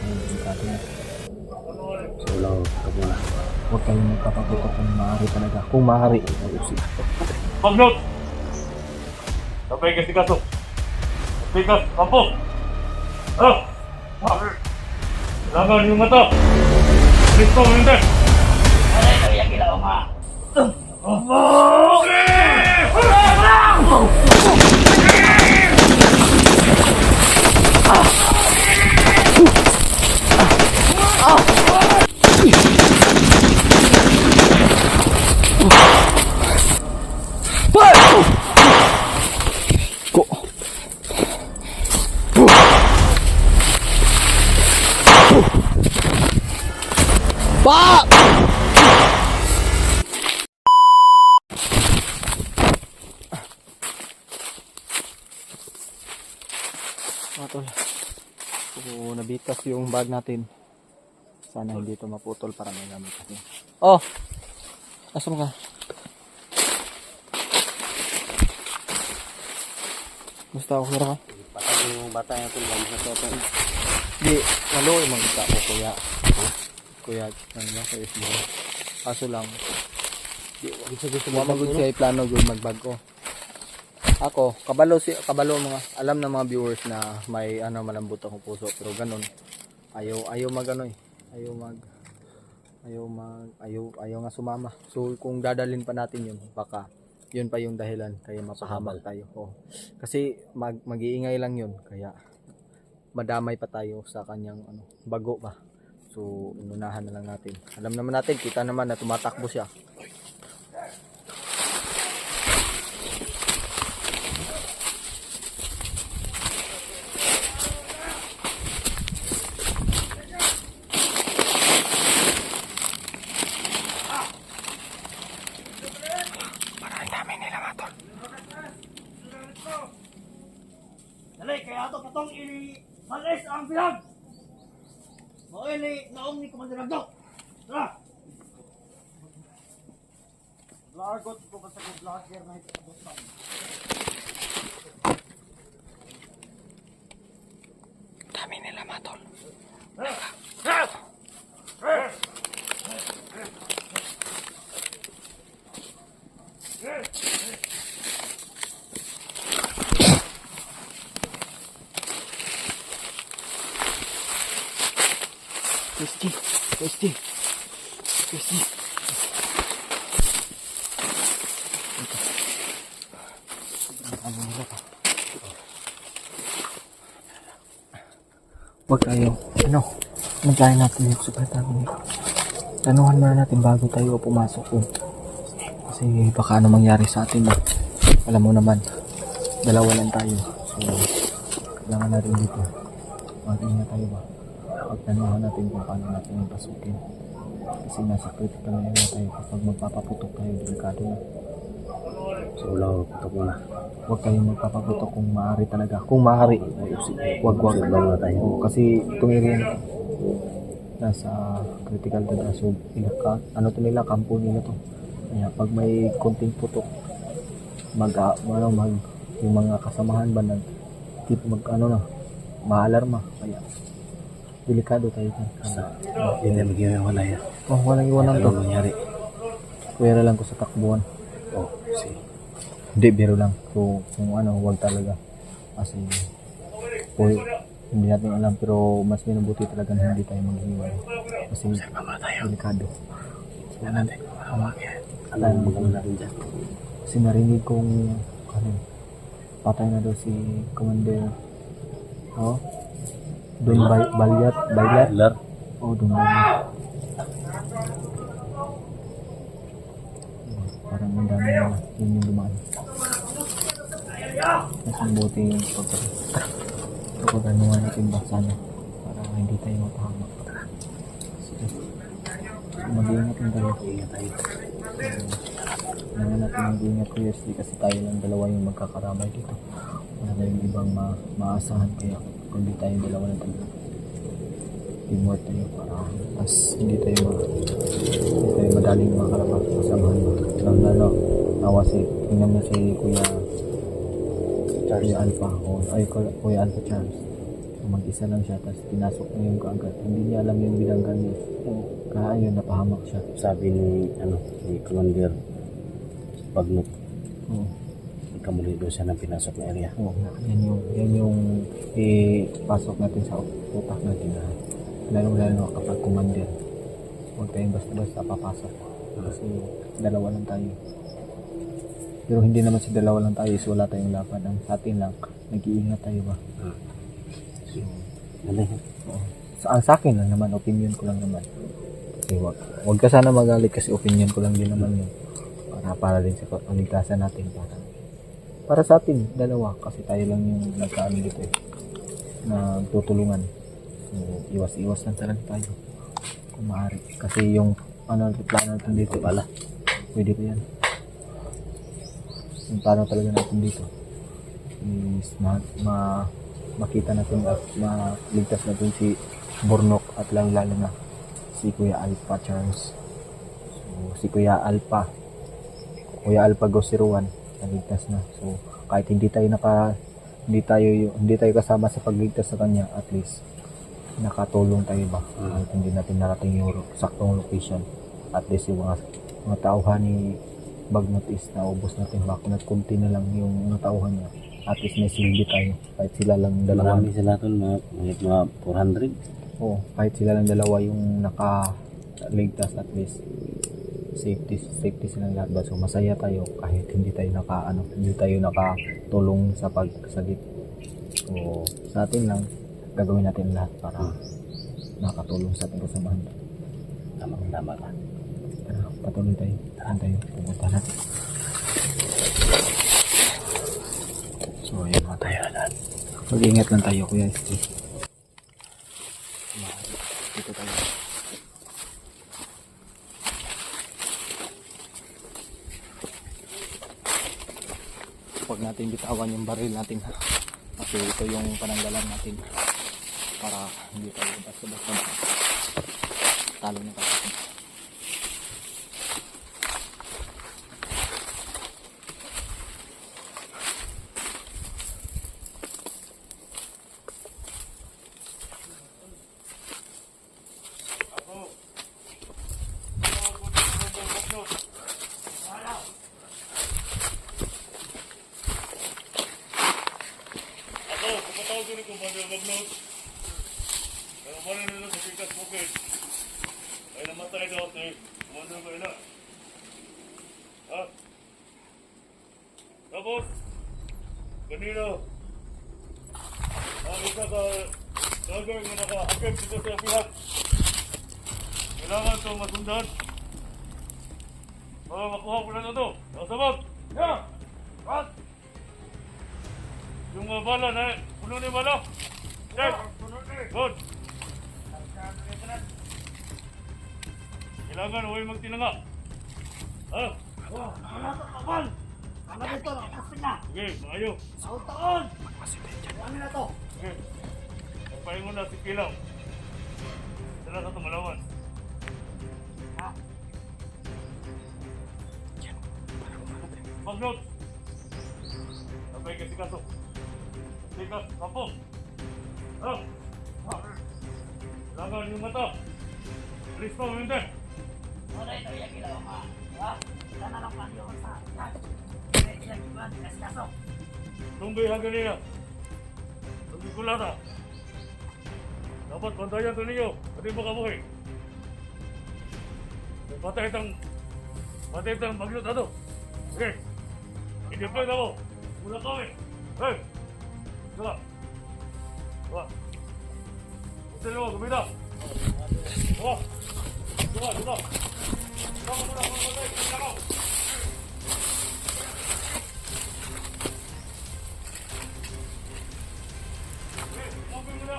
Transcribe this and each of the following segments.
Delikado na. So lang, kapula. Huwag kayong magpapaguto kung maaari talaga. Kung maaari, ayusin. Pagnot! Sabay kasi kaso. Pikas, kampo! Ah! Kailangan yung mata! Kristo, hindi! Aray, kaya gila ma. Ko. Pa! Mga tol. So, nabitas yung bag natin. Sana hindi ito maputol para may gamit natin. Oh! Asan ka? Basta ako ka? Patay yung bata yung tulong sa toto. Di, malo yung mga ko kuya. Kuya, ano ba sa isbo? Kaso lang, Gusto mo mamagod siya plano good magbago. Ako, kabalo mga, alam ng mga viewers na may ano malambot akong puso, pero ganun. Ayaw mag ano eh. Ayaw nga sumama. So kung dadalhin pa natin yun, baka yun pa yung dahilan kaya mapahamak tayo. Oh. Kasi mag-iingay lang yun, kaya madamay pa tayo sa kanyang ano, bago pa. So inunahan na lang natin. Alam naman natin, kita naman na tumatakbo siya. Dali, kaya ito patong malis ang bilang. Maili, naong ni Commander Agdo. Tara! Vlogot ko ba sa vlogger na ito? Dami nila matol. Christy. Ano nila pa? Huwag tayo. Ano? Magkain natin yung suplatan mo. Tanuhan muna natin bago tayo pumasok po. Kasi baka ano mangyari sa atin ba? Alam mo naman, dalawa lang tayo. So, kailangan natin dito. Mag-ingat tayo ba? Pagtanuhan natin kung paano natin yung pasukin. Kasi nasa critical na tayo kapag magpapaputok tayo, delikado na. So, lang, putok muna. Huwag kayong magpapaputok kung maaari talaga. Kung maaari, huwag. Dalawa tayo. Oo, kasi itong area na nasa critical talaga. So, ano to nila, kampo nila to. Kaya pag may konting putok, yung mga kasamahan ba maalarma. Kaya, delikado tayo dyan. Hindi na magiging wala yan. Oh, walang iwanan to. Ano nangyari? Kuwera lang ko sa takbuhan. Oh, si. Hindi, biro lang. So, kung ano, huwag talaga. Kasi, hindi natin alam. Pero, mas minubuti talaga na hindi tayo maghiwalay. Kasi, delikado. Yan natin. Ano ang magkano natin dyan? Kasi narinig kong, patay na daw si Commander. Oh? Doon Balyat? Lar? Oh, doon Balyat. Parang ang dami na yun yung dumaan. Mas mabuti yung pagkaganuhan natin ba sana para hindi tayo mapahamak. Sige. Mag-iingat lang tayo. Ingat tayo. Kailangan natin mag-iingat seriously kasi tayo lang dalawa yung magkakaramay dito. Wala tayong ibang maasahan kaya kundi tayo dalawa lang talaga. Teamwork tayo para mas hindi tayo madaling makarapag kasamahan mo. Lalo, nawa tingnan mo si Kuya Alpha o Kuya Alpha Charles. mag-isa lang siya, tapos pinasok niya yung kaagad. Hindi niya alam yung bilanggan niya. Kaya ayun, napahamak siya. Sabi ni Commander Bagnot, Oo. ikamuli doon siya ng pinasok na area. Oo, yan yung ipasok natin sa utak natin na lalong-lalo kapag commander. Huwag tayong basta-basta papasok. Kasi dalawa lang tayo. Pero hindi naman sa dalawa lang tayo is wala tayong laban. Ang sa atin lang, nag-iingat tayo ba? So, Ano? oo. Sa akin lang naman, opinion ko lang naman. Kasi wag ka sana magalit kasi opinion ko lang din naman yun. Para din sa kaligtasan natin. Para sa atin, dalawa. Kasi tayo lang yung nagkaan dito eh. Nagtutulungan. So, iwas-iwas lang talaga tayo. Kung maaari. Kasi yung plano natin dito pala. Pwede pa yan. Yung plano talaga natin dito is makita natin at maligtas natin si Bornok at lalo na si Kuya Alpha Charles. So, si Kuya Alpha Gosiruan naligtas na. So, kahit hindi tayo kasama sa pagligtas sa kanya, at least nakatulong tayo ba? Kahit hindi natin narating yung saktong location. At least yung mga tauhan ni Bagnot is naubos natin. Baka kunti na lang yung mga tauhan niya. At least may silbi tayo. Kahit sila lang dalawa. Marami sila doon, mga 400. Oo, kahit sila lang dalawa yung nakaligtas, at least safety silang lahat ba. So masaya tayo kahit hindi tayo nakatulong sa pagsagip. So sa atin lang gagawin natin lahat para nakatulong sa ating kasamahan. Tama ka. Tara, patuloy tayo. Pupunta natin. So ayun mga tayo. Mag-ingat lang tayo, Kuya Steve. Dito tayo. Huwag natin bitawan yung baril natin ha. Kasi ito yung pananggalan natin para hindi tayo basta-basta talo ng kalaban. Kapatawag ko ni Commander Bagnot. Kaya umanin nila sa Pikas Bukid. Ay namatay daw si Commander Baila. Ha? Tapos, kanina, ang isa sa dagar na naka-akit dito sa pihak. Kailangan ito masundan. Para makuha ko na ito. Nasabot! Yeah! What? Yung mga bala na, puno ni bala. Check. Good. Kailangan huwag magtinanga. Ha? Wala sa kapal! Ano dito? Nakapasok na! Sige, maayo. Taon! Ano na to? Sige. Magpahingon na si Kilaw. Sila sa tumalawan. Bagnot. Sabay kasi kaso. Tikas, kampong. Ha? Kailangan yung mata. Alis pa, maminte. Wala ito yung kilaw ka. Ha? Wala na lang panyo sa yan. Kaya sila iban, kaso. Tumbay hanggang nila. Tumbay kulata. Dapat bantayan ito ninyo. Pati makabuhay. Patay itang Bagnot na ito. Okay. I-deploy na ako. Mula kami. Hey! Sala. Sala. Sala mo, gumita. Sala. Sala. Sala muna, mamatay. Sala ako. Hey, mabing muna.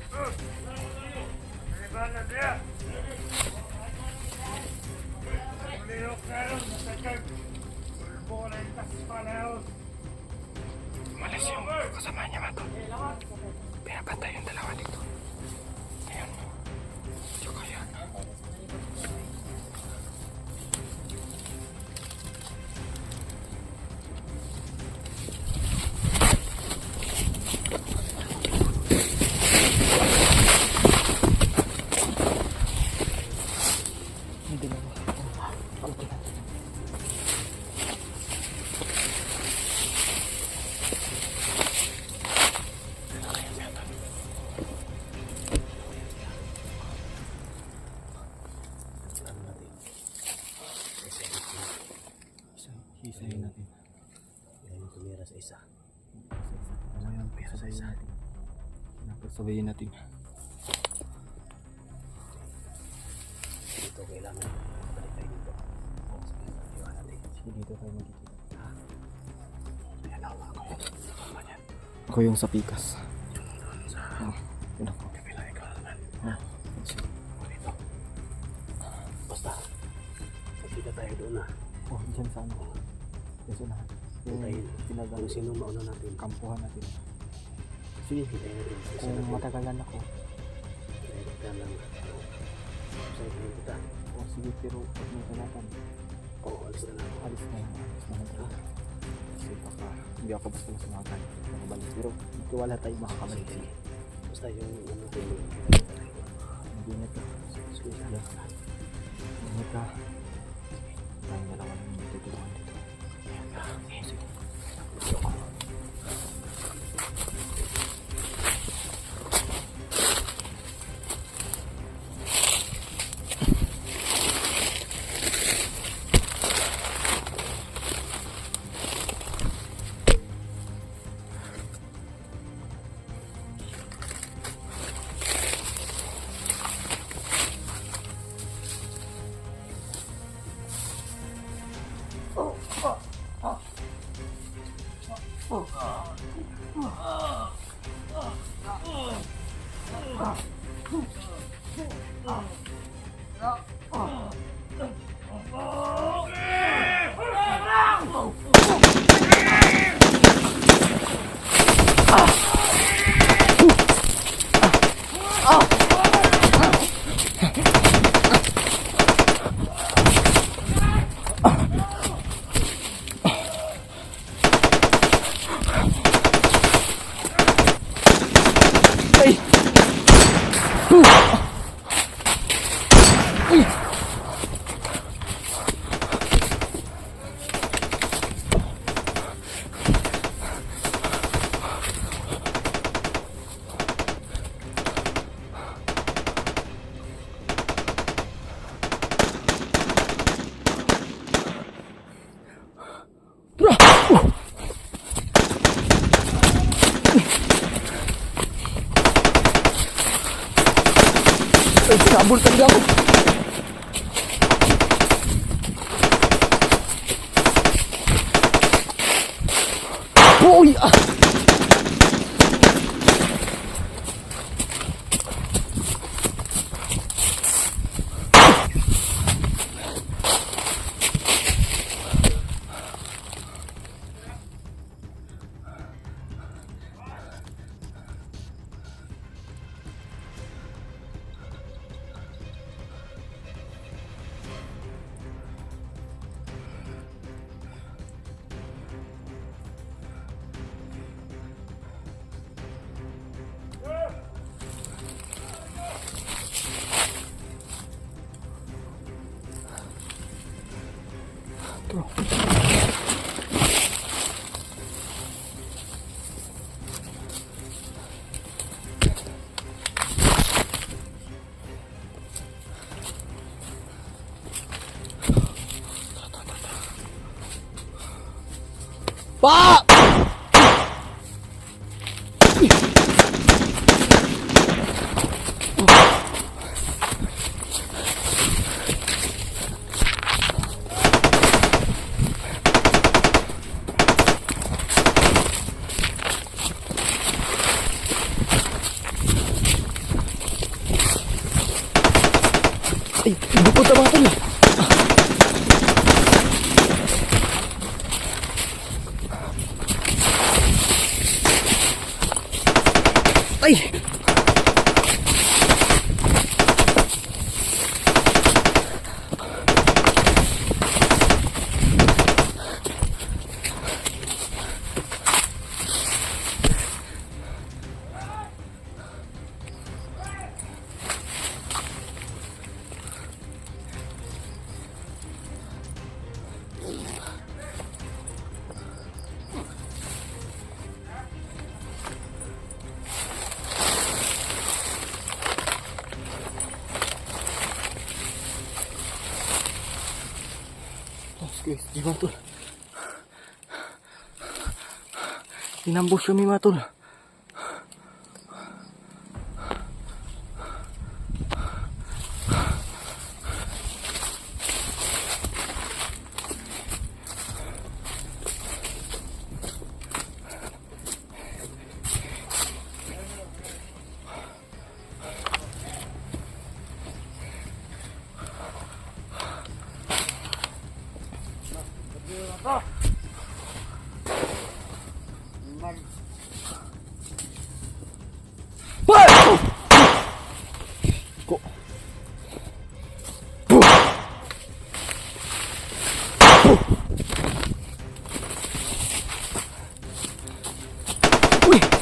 Sala mo tayo. Saliban na siya. Maliyok na yun. Nasakag. Bola yung taspa na yun. Malis yung kasama niya ba ito? Pinapantay yung dalawa dito. Ayun. Tsaka yan. Pisahin natin. Ilan yung tumira sa isa. Ano yung pisahin natin? Sabayin natin. Dito kailangan balik tayo dito. Sige, iwan natin. Sige, dito tayo magkikita. Ayan ako ako. Ganyan. Ako yung sa pikas. Yung doon sa Yun ako. kapila ikaw naman. Sige. Ako dito. Basta. Magkita tayo doon na. Dyan sa ano. Dyan sa unahan. Yung Tayo. tinagal. Kung sino mauna natin. Kampuhan natin. Sige. Hintayin natin. Isa Kung natin. matagalan ako. Hintayin kita lang. Sa hintayin kita. Sige, pero pag may kalatan, Oo, alis na lang ako. alis na talaga. Kasi baka hindi ako basta sumagal. Nakabalik. Pero magtiwala tayo makakabalik. Sige. Basta yung ano tayo. Mag-ingat ka. Sige, sana ka. Ingat ka. Tayong dalawa lang yung tutulungan dito. Sige. Sabol talaga ako. Uy! Pa! Ay, hindi ko tawatin. Ay! Guys, di ba ito? Inambush kami mga tol. Uy!